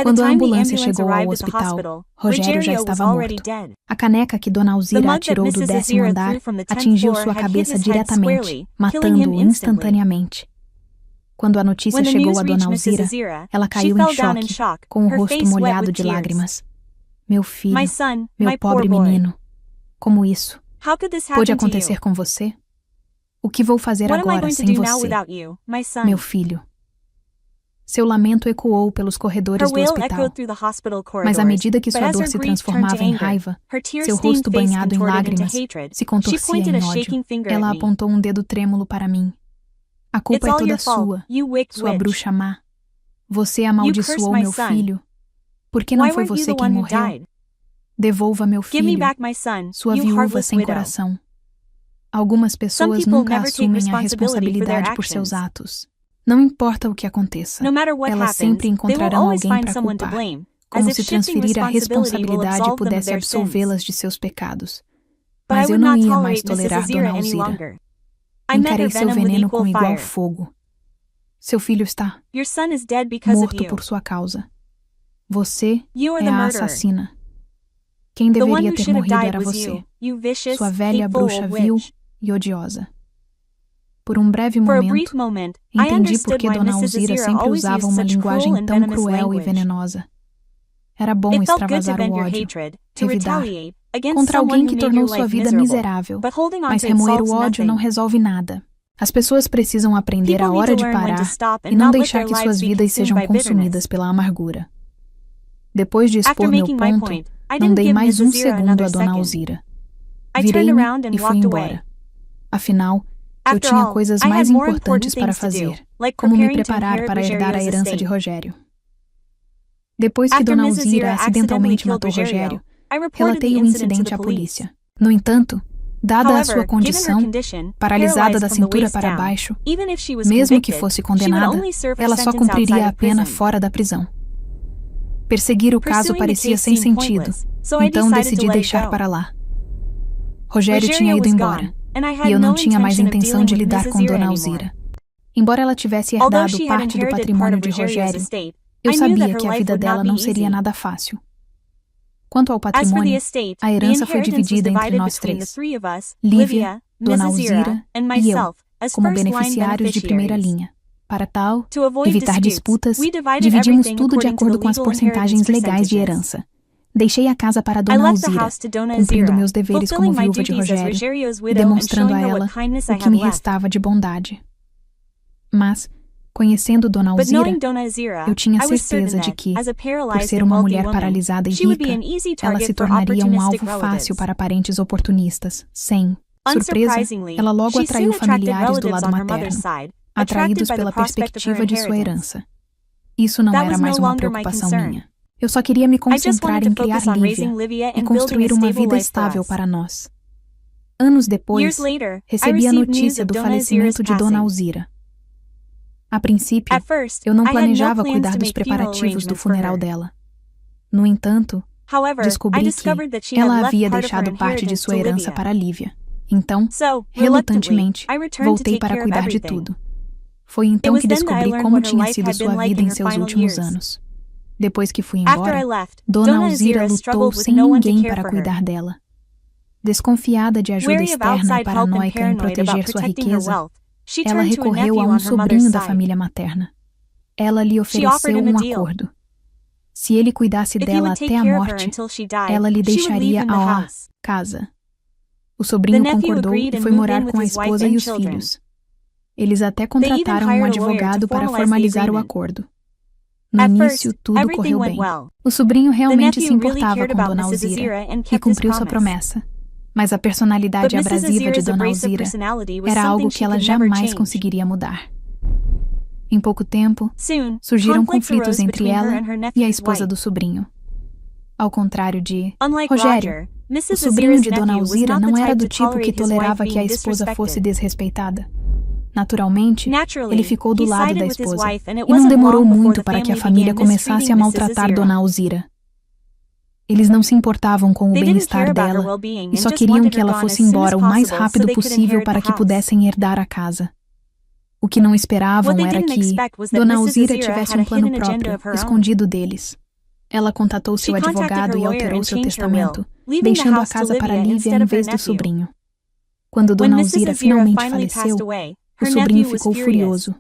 Speaker 1: Quando a ambulância chegou ao hospital, Rogério já estava morto. A caneca que Dona Alzira atirou do 10º andar atingiu sua cabeça diretamente, matando-o instantaneamente. Quando a notícia chegou a Dona Alzira, ela caiu em choque, com o rosto molhado de lágrimas. Meu filho, meu pobre menino. Como isso? Pôde acontecer com você? O que vou fazer agora sem você? Meu filho. Seu lamento ecoou pelos corredores do hospital. Mas à medida que sua dor se transformava em raiva, seu rosto banhado em lágrimas se contorcia em ódio. Ela apontou um dedo trêmulo para mim. A culpa é toda sua, sua bruxa má. Você amaldiçoou meu filho. Por que não foi você quem morreu? Devolva meu filho, sua viúva sem coração. Algumas pessoas nunca assumem a responsabilidade por seus atos. Não importa o que aconteça, elas sempre encontrarão alguém para culpar, como se transferir a responsabilidade pudesse absolvê-las de seus pecados. Mas eu não ia mais tolerar Dona Alzira. Encarei seu veneno com igual fogo. Seu filho está morto por sua causa. Você é a assassina. Quem deveria ter morrido era você, sua velha bruxa vil e odiosa. Por um breve momento, entendi por que Dona Alzira sempre usava uma linguagem tão cruel e venenosa. Era bom extravasar o ódio, revidar, contra alguém que tornou sua vida miserável, mas remoer o ódio não resolve nada. As pessoas precisam aprender a hora de parar e não deixar que suas vidas sejam consumidas pela amargura. Depois de expor meu ponto, não dei mais um segundo a Dona Alzira. Virei-me e fui embora. Afinal, eu tinha coisas mais importantes para fazer, como me preparar para herdar a herança de Rogério. Depois que Dona Alzira acidentalmente matou Rogério, relatei o incidente à polícia. No entanto, dada a sua condição, paralisada da cintura para baixo, mesmo que fosse condenada, ela só cumpriria a pena fora da prisão. Perseguir o caso parecia sem sentido, então decidi deixar para lá. Rogério tinha ido embora, e eu não tinha mais intenção de lidar com Dona Alzira. Embora ela tivesse herdado parte do patrimônio de Rogério, eu sabia que a vida dela não seria nada fácil. Quanto ao patrimônio, a herança foi dividida entre nós três, Lívia, Dona Alzira e eu, como beneficiários de primeira linha. Para tal, evitar disputas, dividimos tudo de acordo com as porcentagens legais de herança. Deixei a casa para Dona Alzira, cumprindo meus deveres como viúva de Rogério e demonstrando a ela o que me restava de bondade. Mas, conhecendo Dona Alzira, eu tinha certeza de que, por ser uma mulher paralisada e rica, ela se tornaria um alvo fácil para parentes oportunistas. Sem surpresa, ela logo atraiu familiares do lado materno, atraídos pela perspectiva de sua herança. Isso não era mais uma preocupação minha. Eu só queria me concentrar em criar Lívia e construir uma vida estável para nós. Anos depois, recebi a notícia do falecimento de Dona Alzira. A princípio, eu não planejava cuidar dos preparativos do funeral dela. No entanto, descobri que ela havia deixado parte de sua herança para Lívia. Então, relutantemente, voltei para cuidar de tudo. Foi então que descobri como tinha sido sua vida em seus últimos anos. Depois que fui embora, Dona Alzira lutou sem ninguém para cuidar dela. Desconfiada de ajuda externa e paranoica em proteger sua riqueza, ela recorreu a um sobrinho da família materna. Ela lhe ofereceu um acordo. Se ele cuidasse dela até a morte, ela lhe deixaria a casa. O sobrinho concordou e foi morar com a esposa e os filhos. Eles até contrataram um advogado para formalizar o acordo. No início, tudo correu bem. O sobrinho realmente se importava com Dona Alzira e cumpriu sua promessa. Mas a personalidade abrasiva de Dona Alzira era algo que ela jamais conseguiria mudar. Em pouco tempo, surgiram conflitos entre ela e a esposa do sobrinho. Ao contrário de Rogério, o sobrinho de Dona Alzira não era do tipo que tolerava que a esposa fosse desrespeitada. Naturalmente, ele ficou do lado da esposa, e não demorou muito para que a família começasse a maltratar Dona Alzira. Eles não se importavam com o
Speaker 2: They didn't care
Speaker 1: bem-estar
Speaker 2: about her
Speaker 1: dela
Speaker 2: well-being
Speaker 1: e
Speaker 2: and
Speaker 1: só
Speaker 2: just
Speaker 1: queriam
Speaker 2: wanted
Speaker 1: que
Speaker 2: her
Speaker 1: ela
Speaker 2: gone
Speaker 1: fosse
Speaker 2: as soon as
Speaker 1: embora o mais
Speaker 2: possible
Speaker 1: rápido
Speaker 2: so they could
Speaker 1: possível
Speaker 2: inherit
Speaker 1: para
Speaker 2: the
Speaker 1: que
Speaker 2: house.
Speaker 1: pudessem herdar a casa. O que não esperavam
Speaker 2: What they
Speaker 1: era
Speaker 2: didn't
Speaker 1: que
Speaker 2: expect was that
Speaker 1: Dona
Speaker 2: Mrs.
Speaker 1: Alzira
Speaker 2: Azira
Speaker 1: tivesse
Speaker 2: had a
Speaker 1: plano
Speaker 2: hidden agenda
Speaker 1: próprio,
Speaker 2: of her own.
Speaker 1: escondido deles. Ela contatou
Speaker 2: She
Speaker 1: seu
Speaker 2: contacted her
Speaker 1: advogado e
Speaker 2: lawyer
Speaker 1: alterou
Speaker 2: and
Speaker 1: seu
Speaker 2: changed her will,
Speaker 1: testamento,
Speaker 2: leaving the
Speaker 1: deixando a
Speaker 2: house to
Speaker 1: casa para
Speaker 2: Livia
Speaker 1: Lívia
Speaker 2: instead
Speaker 1: em
Speaker 2: of her
Speaker 1: vez do
Speaker 2: nephew.
Speaker 1: sobrinho. Quando
Speaker 2: When
Speaker 1: Dona
Speaker 2: Mrs.
Speaker 1: Alzira
Speaker 2: Azira
Speaker 1: finalmente
Speaker 2: finally
Speaker 1: faleceu,
Speaker 2: passed away,
Speaker 1: o
Speaker 2: her
Speaker 1: sobrinho
Speaker 2: nephew was
Speaker 1: ficou
Speaker 2: furious.
Speaker 1: furioso.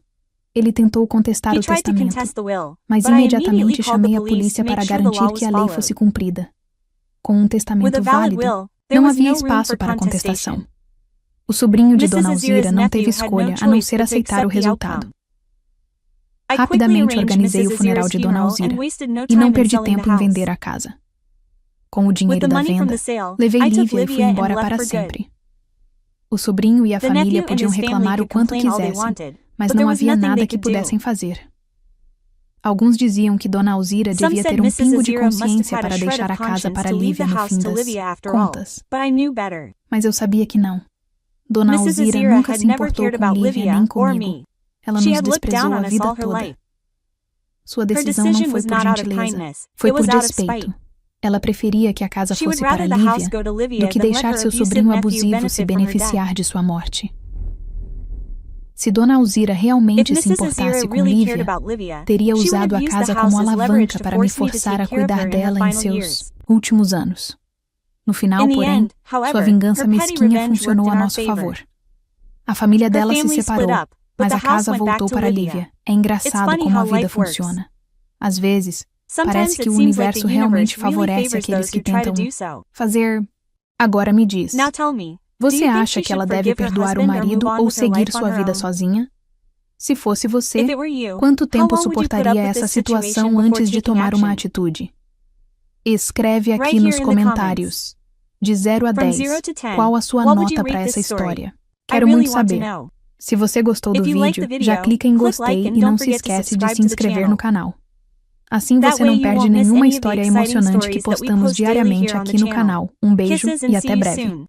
Speaker 1: Ele tentou contestar
Speaker 2: He
Speaker 1: o
Speaker 2: tried to
Speaker 1: testamento,
Speaker 2: contest the will,
Speaker 1: mas
Speaker 2: but I immediately
Speaker 1: imediatamente
Speaker 2: called the
Speaker 1: chamei a
Speaker 2: police to
Speaker 1: polícia
Speaker 2: make
Speaker 1: para
Speaker 2: sure the law
Speaker 1: garantir
Speaker 2: was
Speaker 1: que a lei
Speaker 2: followed.
Speaker 1: fosse cumprida. Com um
Speaker 2: With
Speaker 1: testamento
Speaker 2: a valid
Speaker 1: válido,
Speaker 2: will, there
Speaker 1: não
Speaker 2: was
Speaker 1: havia
Speaker 2: no room
Speaker 1: espaço
Speaker 2: for
Speaker 1: para
Speaker 2: contestation.
Speaker 1: contestação. O sobrinho de
Speaker 2: Mrs.
Speaker 1: Dona
Speaker 2: Azira's
Speaker 1: Alzira não teve
Speaker 2: nephew had
Speaker 1: escolha
Speaker 2: no
Speaker 1: a não
Speaker 2: choice
Speaker 1: ser
Speaker 2: but to
Speaker 1: aceitar o
Speaker 2: accept the
Speaker 1: resultado.
Speaker 2: outcome. I quickly
Speaker 1: Rapidamente
Speaker 2: arranged
Speaker 1: organizei
Speaker 2: Mrs.
Speaker 1: o funeral
Speaker 2: Azira's
Speaker 1: de Dona
Speaker 2: funeral
Speaker 1: Alzira
Speaker 2: and wasted no
Speaker 1: e não
Speaker 2: time in
Speaker 1: perdi
Speaker 2: selling the
Speaker 1: tempo em
Speaker 2: house.
Speaker 1: vender a casa. Com o
Speaker 2: With
Speaker 1: dinheiro
Speaker 2: the
Speaker 1: da
Speaker 2: money from
Speaker 1: venda,
Speaker 2: the sale,
Speaker 1: levei
Speaker 2: I took
Speaker 1: Lívia e fui
Speaker 2: Livia and
Speaker 1: embora
Speaker 2: left
Speaker 1: para
Speaker 2: for good.
Speaker 1: sempre. O sobrinho e a
Speaker 2: The
Speaker 1: família
Speaker 2: nephew and
Speaker 1: podiam
Speaker 2: his family
Speaker 1: reclamar o
Speaker 2: could
Speaker 1: quanto
Speaker 2: complain all they
Speaker 1: quisessem,
Speaker 2: wanted,
Speaker 1: mas
Speaker 2: but there
Speaker 1: não
Speaker 2: was
Speaker 1: havia
Speaker 2: nothing
Speaker 1: nada
Speaker 2: they
Speaker 1: que
Speaker 2: could do.
Speaker 1: pudessem fazer. Alguns diziam que Dona Alzira
Speaker 2: Some
Speaker 1: devia
Speaker 2: said
Speaker 1: ter um
Speaker 2: Mrs.
Speaker 1: pingo de
Speaker 2: Azira must have
Speaker 1: consciência
Speaker 2: had a
Speaker 1: para
Speaker 2: shred
Speaker 1: deixar
Speaker 2: of
Speaker 1: a casa
Speaker 2: conscience
Speaker 1: para
Speaker 2: to leave the
Speaker 1: Lívia no
Speaker 2: house
Speaker 1: fim
Speaker 2: to
Speaker 1: das
Speaker 2: Livia after all,
Speaker 1: contas.
Speaker 2: but I knew better.
Speaker 1: Mas eu sabia que não. Dona
Speaker 2: Mrs.
Speaker 1: Alzira
Speaker 2: Azira
Speaker 1: nunca
Speaker 2: had
Speaker 1: se
Speaker 2: never
Speaker 1: importou
Speaker 2: cared
Speaker 1: com
Speaker 2: about
Speaker 1: Lívia
Speaker 2: Livia
Speaker 1: nem
Speaker 2: or
Speaker 1: comigo.
Speaker 2: me.
Speaker 1: Ela
Speaker 2: She
Speaker 1: nos
Speaker 2: had looked
Speaker 1: desprezou
Speaker 2: down
Speaker 1: a
Speaker 2: on us
Speaker 1: vida
Speaker 2: all her
Speaker 1: toda.
Speaker 2: life.
Speaker 1: Sua
Speaker 2: Her
Speaker 1: decisão não
Speaker 2: decision
Speaker 1: foi
Speaker 2: was
Speaker 1: por
Speaker 2: not out of
Speaker 1: gentileza,
Speaker 2: kindness,
Speaker 1: foi
Speaker 2: it
Speaker 1: por
Speaker 2: was out of
Speaker 1: despeito.
Speaker 2: spite.
Speaker 1: Ela preferia que a casa
Speaker 2: She would
Speaker 1: fosse para
Speaker 2: rather the house
Speaker 1: Lívia
Speaker 2: go to
Speaker 1: do
Speaker 2: Livia
Speaker 1: que
Speaker 2: than let
Speaker 1: deixar
Speaker 2: her
Speaker 1: seu
Speaker 2: abusive
Speaker 1: sobrinho
Speaker 2: nephew
Speaker 1: abusivo se
Speaker 2: benefit from her death.
Speaker 1: beneficiar de sua morte. Se Dona Alzira
Speaker 2: If
Speaker 1: realmente se
Speaker 2: Mrs.
Speaker 1: importasse
Speaker 2: Azira
Speaker 1: com
Speaker 2: really cared
Speaker 1: Lívia,
Speaker 2: about Livia,
Speaker 1: teria
Speaker 2: she would
Speaker 1: usado
Speaker 2: have
Speaker 1: a
Speaker 2: used the
Speaker 1: casa
Speaker 2: house
Speaker 1: como
Speaker 2: as leverage
Speaker 1: alavanca
Speaker 2: to
Speaker 1: para me
Speaker 2: force me to
Speaker 1: forçar a
Speaker 2: take care of
Speaker 1: cuidar
Speaker 2: her in her
Speaker 1: dela em
Speaker 2: final
Speaker 1: seus
Speaker 2: years.
Speaker 1: últimos anos. No final,
Speaker 2: In the
Speaker 1: porém,
Speaker 2: end,
Speaker 1: sua
Speaker 2: however,
Speaker 1: vingança
Speaker 2: her petty
Speaker 1: mesquinha
Speaker 2: revenge
Speaker 1: funcionou
Speaker 2: worked
Speaker 1: a
Speaker 2: in our
Speaker 1: nosso
Speaker 2: favor.
Speaker 1: favor. A família
Speaker 2: Her
Speaker 1: dela se
Speaker 2: family split
Speaker 1: separou,
Speaker 2: up, but
Speaker 1: mas
Speaker 2: the
Speaker 1: a casa
Speaker 2: house went back
Speaker 1: voltou
Speaker 2: to
Speaker 1: para
Speaker 2: Livia.
Speaker 1: Lívia. É
Speaker 2: It's
Speaker 1: engraçado
Speaker 2: funny
Speaker 1: como a
Speaker 2: how
Speaker 1: vida
Speaker 2: life works.
Speaker 1: funciona. Às vezes,
Speaker 2: Sometimes
Speaker 1: parece
Speaker 2: it
Speaker 1: que o
Speaker 2: seems like
Speaker 1: universo
Speaker 2: the
Speaker 1: realmente
Speaker 2: universe really
Speaker 1: favorece
Speaker 2: favors
Speaker 1: aqueles
Speaker 2: those
Speaker 1: que
Speaker 2: who try to
Speaker 1: tentam
Speaker 2: do so.
Speaker 1: fazer. Agora me diz,
Speaker 2: Now tell me,
Speaker 1: você
Speaker 2: do you think
Speaker 1: acha
Speaker 2: she
Speaker 1: que ela
Speaker 2: should
Speaker 1: deve
Speaker 2: forgive her
Speaker 1: perdoar o
Speaker 2: husband or
Speaker 1: marido
Speaker 2: move on
Speaker 1: ou
Speaker 2: with her
Speaker 1: seguir
Speaker 2: life on
Speaker 1: sua
Speaker 2: her
Speaker 1: vida
Speaker 2: own?
Speaker 1: sozinha? Se fosse você,
Speaker 2: If it were you,
Speaker 1: quanto
Speaker 2: how
Speaker 1: tempo
Speaker 2: long would you put
Speaker 1: suportaria
Speaker 2: up with
Speaker 1: essa
Speaker 2: this situation
Speaker 1: situação
Speaker 2: before
Speaker 1: antes de
Speaker 2: taking
Speaker 1: tomar uma
Speaker 2: action?
Speaker 1: atitude? Escreve
Speaker 2: Right
Speaker 1: aqui
Speaker 2: here
Speaker 1: nos
Speaker 2: in the
Speaker 1: comentários. De 0 a
Speaker 2: From
Speaker 1: 10,
Speaker 2: 0 to 10,
Speaker 1: qual a sua
Speaker 2: what would you
Speaker 1: nota para
Speaker 2: rate
Speaker 1: essa
Speaker 2: this story?
Speaker 1: história?
Speaker 2: I
Speaker 1: Quero
Speaker 2: really
Speaker 1: muito
Speaker 2: want to
Speaker 1: saber.
Speaker 2: know.
Speaker 1: Se você gostou do
Speaker 2: If you liked
Speaker 1: vídeo,
Speaker 2: the
Speaker 1: já
Speaker 2: video,
Speaker 1: clica em
Speaker 2: click
Speaker 1: gostei
Speaker 2: like and
Speaker 1: e não
Speaker 2: don't
Speaker 1: se
Speaker 2: forget to
Speaker 1: esquece de
Speaker 2: subscribe
Speaker 1: se
Speaker 2: to the
Speaker 1: inscrever
Speaker 2: channel.
Speaker 1: no canal. Assim
Speaker 2: That
Speaker 1: você
Speaker 2: way
Speaker 1: não
Speaker 2: you
Speaker 1: perde
Speaker 2: won't miss
Speaker 1: nenhuma
Speaker 2: any of the
Speaker 1: história
Speaker 2: exciting
Speaker 1: emocionante que
Speaker 2: stories that we
Speaker 1: postamos
Speaker 2: post daily
Speaker 1: diariamente
Speaker 2: here on the
Speaker 1: aqui no
Speaker 2: channel.
Speaker 1: canal. Um beijo
Speaker 2: Kisses
Speaker 1: e
Speaker 2: and see
Speaker 1: até
Speaker 2: you
Speaker 1: breve.
Speaker 2: soon.